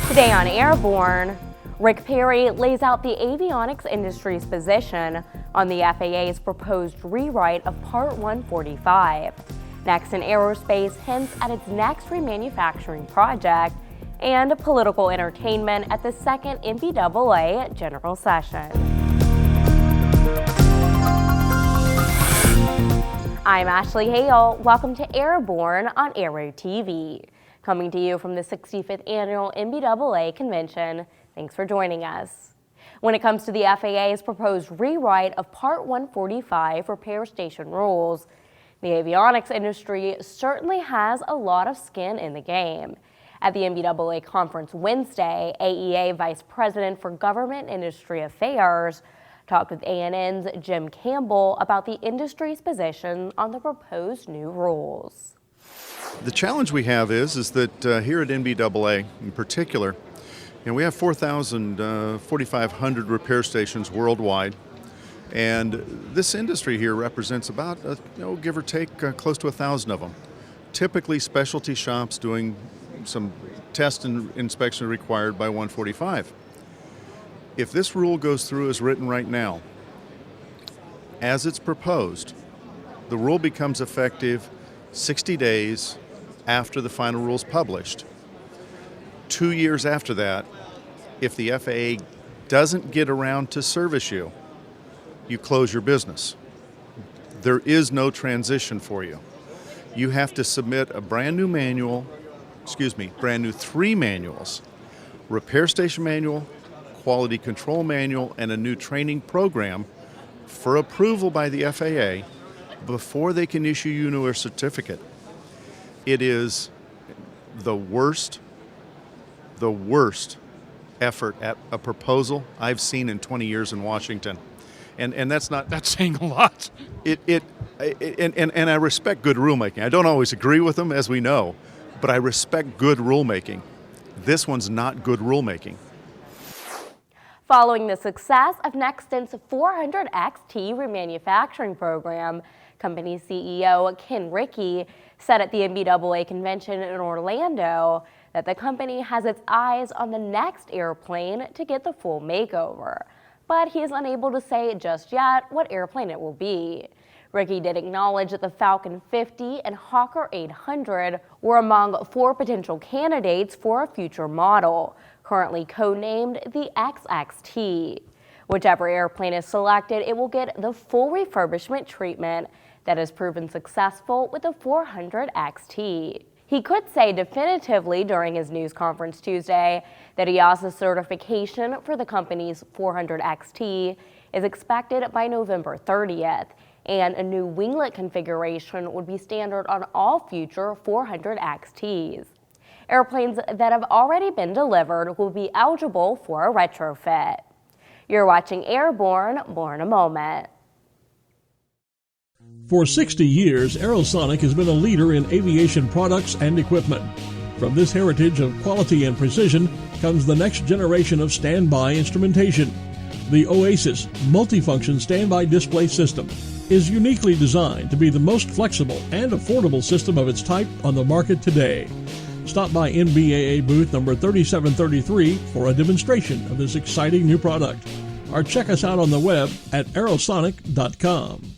Today on Airborne, Rick Perry lays out the avionics industry's position on the FAA's proposed rewrite of Part 145. Nexon Aerospace hints at its next remanufacturing project, and political entertainment at the second NBAA General Session. I'm Ashley Hale. Welcome to Airborne on Aero-TV. Coming to you from the 65th Annual NBAA Convention. Thanks for joining us. When it comes to the FAA's proposed rewrite of Part 145 repair station rules, the avionics industry certainly has a lot of skin in the game. At the NBAA conference Wednesday, AEA Vice President for Government Industry Affairs talked with ANN's Jim Campbell about the industry's position on the proposed new rules. The challenge we have is that here at NBAA in particular, we have 4,500 repair stations worldwide, and this industry here represents about, give or take, close to 1,000 of them. Typically specialty shops doing some test and inspection required by 145. If this rule goes through as written right now, as it's proposed, the rule becomes effective 60 days after the final rule is published. 2 years after that, if the FAA doesn't get around to service you, you close your business. There is no transition for you. You have to submit a brand new 3 manuals, repair station manual, quality control manual, and a new training program for approval by the FAA before they can issue you a certificate. It is the worst effort at a proposal I've seen in 20 years in Washington. And that's saying a lot. And I respect good rulemaking. I don't always agree with them, as we know, but I respect good rulemaking. This one's not good rulemaking. Following the success of Nextant's 400XT remanufacturing program, company CEO Ken Ricci said at the NBAA convention in Orlando that the company has its eyes on the next airplane to get the full makeover. But he is unable to say just yet what airplane it will be. Ricci did acknowledge that the Falcon 50 and Hawker 800 were among 4 potential candidates for a future model, currently codenamed the XXT. Whichever airplane is selected, it will get the full refurbishment treatment that has proven successful with the 400XT. He could say definitively during his news conference Tuesday that EASA certification for the company's 400XT is expected by November 30th, and a new winglet configuration would be standard on all future 400XTs. Airplanes that have already been delivered will be eligible for a retrofit. You're watching Airborne, more in a moment. For 60 years, Aerosonic has been a leader in aviation products and equipment. From this heritage of quality and precision comes the next generation of standby instrumentation. The Oasis multifunction standby display system is uniquely designed to be the most flexible and affordable system of its type on the market today. Stop by NBAA booth number 3733 for a demonstration of this exciting new product, or check us out on the web at aerosonic.com.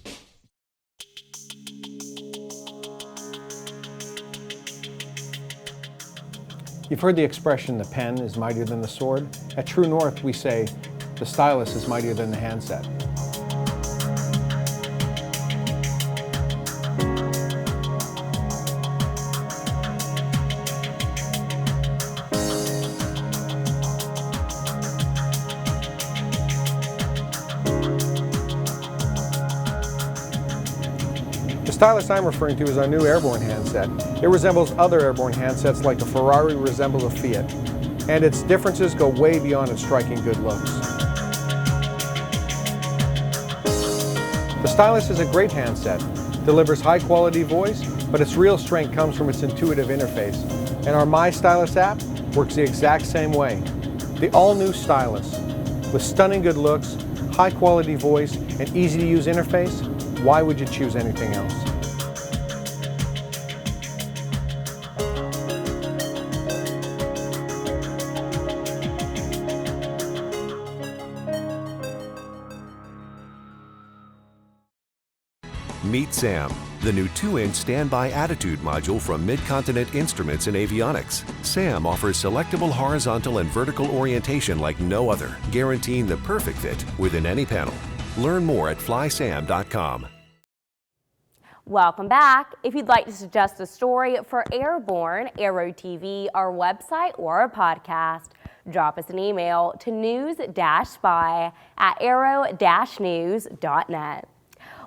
You've heard the expression, the pen is mightier than the sword. At True North, we say, the stylus is mightier than the handset. The stylus I'm referring to is our new Airborne handset. It resembles other Airborne handsets like a Ferrari resembles a Fiat, and its differences go way beyond its striking good looks. The stylus is a great handset, delivers high quality voice, but its real strength comes from its intuitive interface. And our My Stylus app works the exact same way. The all-new stylus, with stunning good looks, high quality voice, and easy to use interface, why would you choose anything else? Meet SAM, the new 2-inch standby attitude module from Mid-Continent Instruments in Avionics. SAM offers selectable horizontal and vertical orientation like no other, guaranteeing the perfect fit within any panel. Learn more at flysam.com. Welcome back. If you'd like to suggest a story for Airborne, Aero-TV, our website, or a podcast, drop us an email to news-spy@aero-news.net.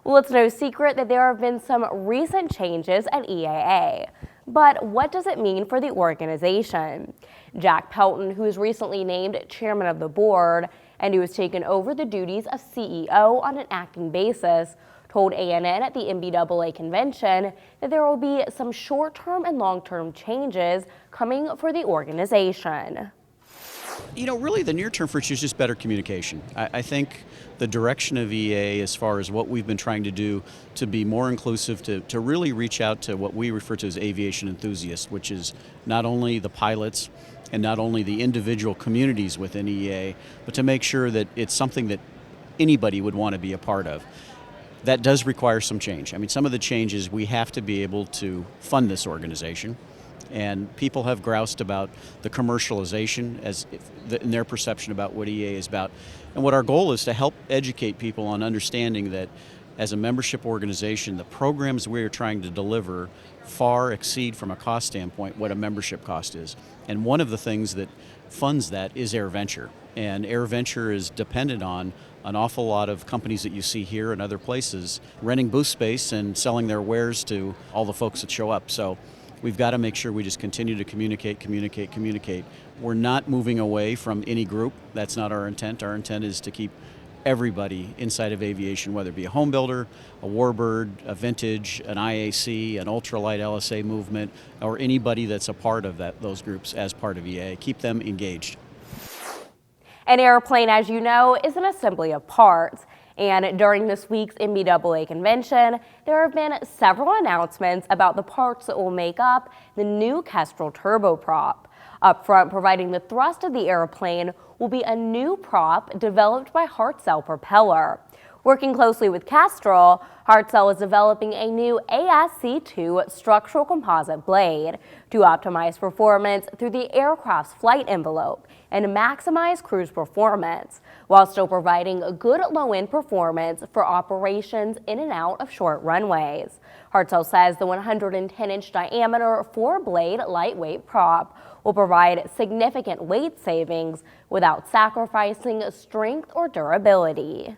Well, it's no secret that there have been some recent changes at EAA. But what does it mean for the organization? Jack Pelton, who was recently named chairman of the board and who has taken over the duties of CEO on an acting basis, told ANN at the NBAA convention that there will be some short-term and long-term changes coming for the organization. You know, really the near-term future is just better communication. I think the direction of EA, as far as what we've been trying to do to be more inclusive, to really reach out to what we refer to as aviation enthusiasts, which is not only the pilots and not only the individual communities within EA, but to make sure that it's something that anybody would want to be a part of. That does require some change. I mean, some of the changes, we have to be able to fund this organization. And people have groused about the commercialization in their perception about what EA is about. And what our goal is to help educate people on understanding that as a membership organization, the programs we are trying to deliver far exceed from a cost standpoint what a membership cost is. And one of the things that funds that is AirVenture. And AirVenture is dependent on an awful lot of companies that you see here and other places renting booth space and selling their wares to all the folks that show up. So we've got to make sure we just continue to communicate. We're not moving away from any group. That's not our intent. Our intent is to keep everybody inside of aviation, whether it be a home builder, a warbird, a vintage, an IAC, an ultralight LSA movement, or anybody that's a part of those groups as part of EA. Keep them engaged. An airplane, as you know, is an assembly of parts. And during this week's NBAA convention, there have been several announcements about the parts that will make up the new Kestrel turboprop. Up front, providing the thrust of the airplane will be a new prop developed by Hartzell Propeller. Working closely with Kestrel, Hartzell is developing a new ASC2 structural composite blade to optimize performance through the aircraft's flight envelope and maximize cruise performance, while still providing a good low-end performance for operations in and out of short runways. Hartzell says the 110-inch diameter 4-blade lightweight prop will provide significant weight savings without sacrificing strength or durability.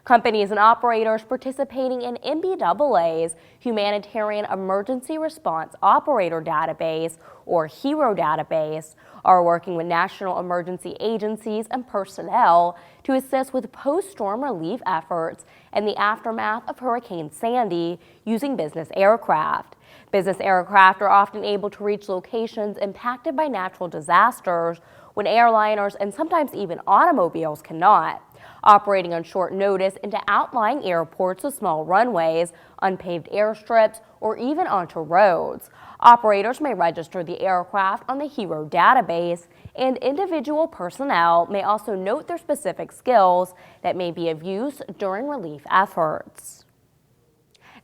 Companies and operators participating in NBAA's Humanitarian Emergency Response Operator Database, or HERO database, are working with national emergency agencies and personnel to assist with post-storm relief efforts in the aftermath of Hurricane Sandy using business aircraft. Business aircraft are often able to reach locations impacted by natural disasters when airliners and sometimes even automobiles cannot. Operating on short notice into outlying airports with small runways, unpaved airstrips, or even onto roads. Operators may register the aircraft on the HERO database, and individual personnel may also note their specific skills that may be of use during relief efforts.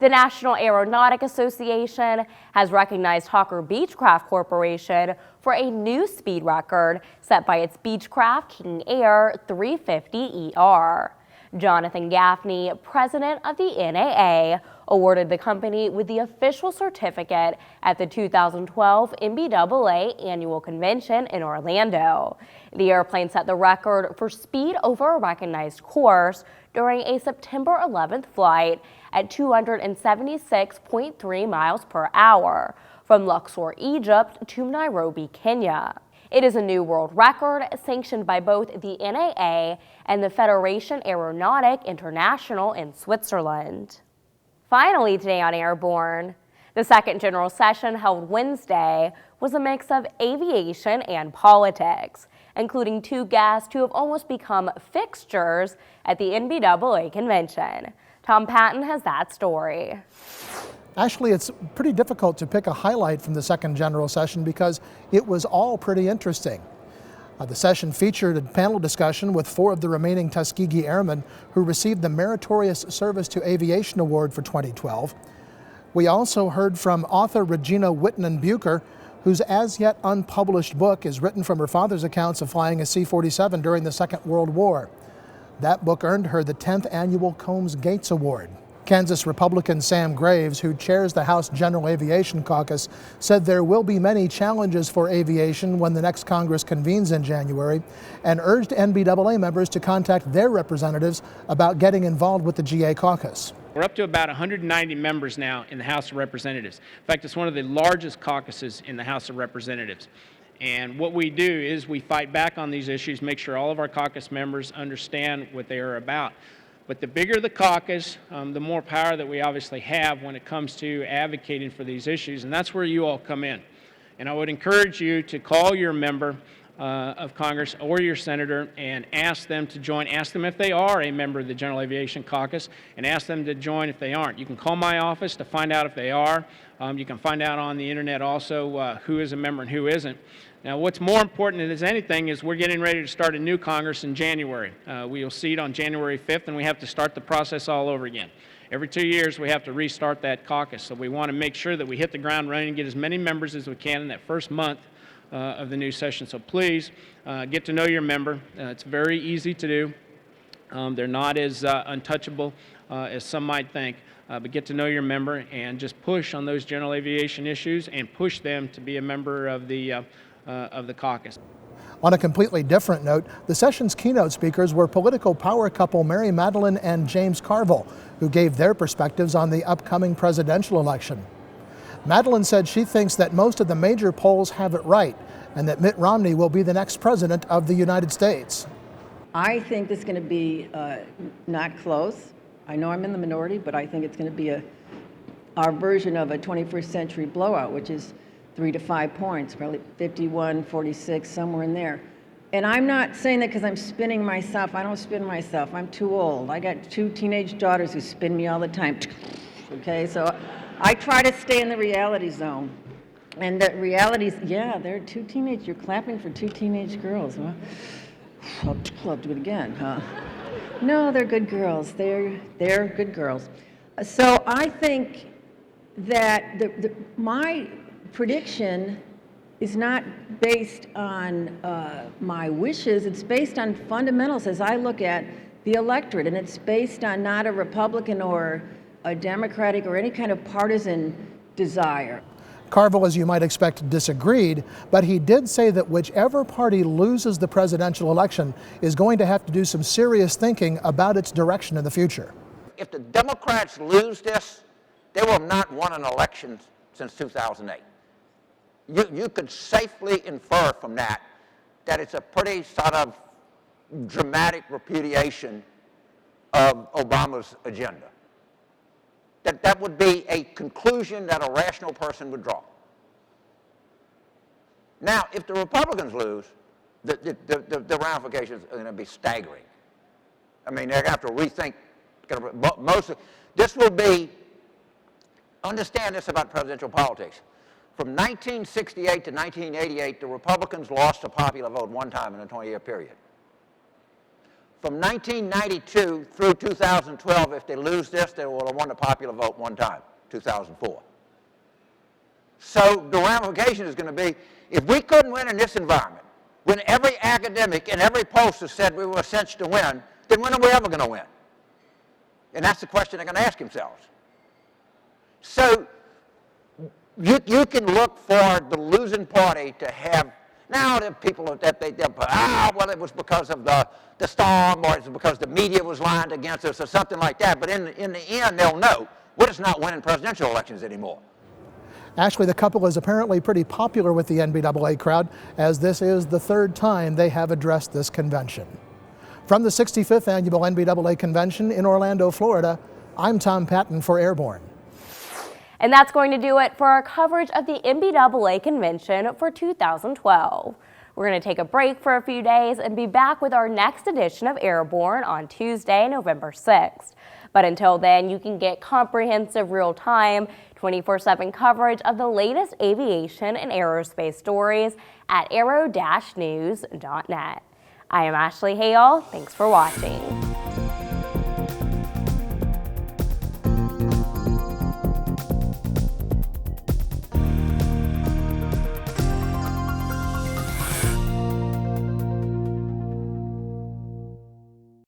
The National Aeronautic Association has recognized Hawker Beechcraft Corporation for a new speed record set by its Beechcraft King Air 350ER. Jonathan Gaffney, president of the NAA, awarded the company with the official certificate at the 2012 NBAA Annual Convention in Orlando. The airplane set the record for speed over a recognized course during a September 11th flight at 276.3 miles per hour from Luxor, Egypt to Nairobi, Kenya. It is a new world record sanctioned by both the NAA and the Fédération Aéronautique Internationale in Switzerland. Finally today on Airborne, the second general session held Wednesday was a mix of aviation and politics. including 2 guests who have almost become fixtures at the NBAA convention. Tom Patton has that story. Ashley, it's pretty difficult to pick a highlight from the second general session because it was all pretty interesting. The session featured a panel discussion with 4 of the remaining Tuskegee Airmen who received the Meritorious Service to Aviation Award for 2012. We also heard from author Regina Whitman-Bucher, whose as yet unpublished book is written from her father's accounts of flying a C-47 during the Second World War. That book earned her the 10th annual Combs Gates Award. Kansas Republican Sam Graves, who chairs the House General Aviation Caucus, said there will be many challenges for aviation when the next Congress convenes in January, and urged NBAA members to contact their representatives about getting involved with the GA caucus. We're up to about 190 members now in the House of Representatives. In fact, it's one of the largest caucuses in the House of Representatives. And what we do is we fight back on these issues, make sure all of our caucus members understand what they are about. But the bigger the caucus, the more power that we obviously have when it comes to advocating for these issues, and that's where you all come in. And I would encourage you to call your member of Congress or your senator and ask them to join. Ask them if they are a member of the General Aviation Caucus, and ask them to join if they aren't. You can call my office to find out if they are. You can find out on the internet also who is a member and who isn't. Now, what's more important than anything is we're getting ready to start a new Congress in January. We will seat on January 5th, and we have to start the process all over again. Every 2 years, we have to restart that caucus. So we want to make sure that we hit the ground running and get as many members as we can in that first month of the new session. So please get to know your member. It's very easy to do. They're not as untouchable as some might think. But get to know your member and just push on those general aviation issues and push them to be a member of the caucus. On a completely different note, the session's keynote speakers were political power couple Mary Madeline and James Carville, who gave their perspectives on the upcoming presidential election. Madeline said she thinks that most of the major polls have it right and that Mitt Romney will be the next president of the United States. I think this is going to be not close. I know I'm in the minority, but I think it's going to be our version of a 21st century blowout, which is 3 to 5 points, probably 51, 46, somewhere in there. And I'm not saying that because I'm spinning myself. I don't spin myself. I'm too old. I got 2 teenage daughters who spin me all the time. Okay, so I try to stay in the reality zone. And the reality's, yeah, there are 2 teenage, you're clapping for 2 teenage girls. Huh? I'll do it again, huh? No, they're good girls. They're good girls. So I think that my prediction is not based on my wishes. It's based on fundamentals as I look at the electorate, and it's based on not a Republican or a Democratic or any kind of partisan desire. Carville, as you might expect, disagreed, but he did say that whichever party loses the presidential election is going to have to do some serious thinking about its direction in the future. If the Democrats lose this, they will have not won an election since 2008. You could safely infer from that it's a pretty sort of dramatic repudiation of Obama's agenda. That would be a conclusion that a rational person would draw. Now, if the Republicans lose, the ramifications are going to be staggering. I mean, they're going to have to rethink most of this. Will be, understand this about presidential politics. From 1968 to 1988, the Republicans lost a popular vote 1 time in a 20-year period. From 1992 through 2012, if they lose this, they will have won the popular vote 1 time, 2004. So the ramification is going to be, if we couldn't win in this environment, when every academic and every pollster said we were cinched to win, then when are we ever going to win? And that's the question they're going to ask themselves. So you can look for the losing party to have. Now there are people that well, it was because of the storm, or it's because the media was lying against us, or something like that. But in the end, they'll know we're just not winning presidential elections anymore. Ashley, the couple is apparently pretty popular with the NBAA crowd, as this is the 3rd time they have addressed this convention. From the 65th Annual NBAA Convention in Orlando, Florida, I'm Tom Patton for Airborne. And that's going to do it for our coverage of the NBAA convention for 2012. We're going to take a break for a few days and be back with our next edition of Airborne on Tuesday, November 6th. But until then, you can get comprehensive, real-time, 24/7 coverage of the latest aviation and aerospace stories at aero-news.net. I am Ashley Hale. Thanks for watching.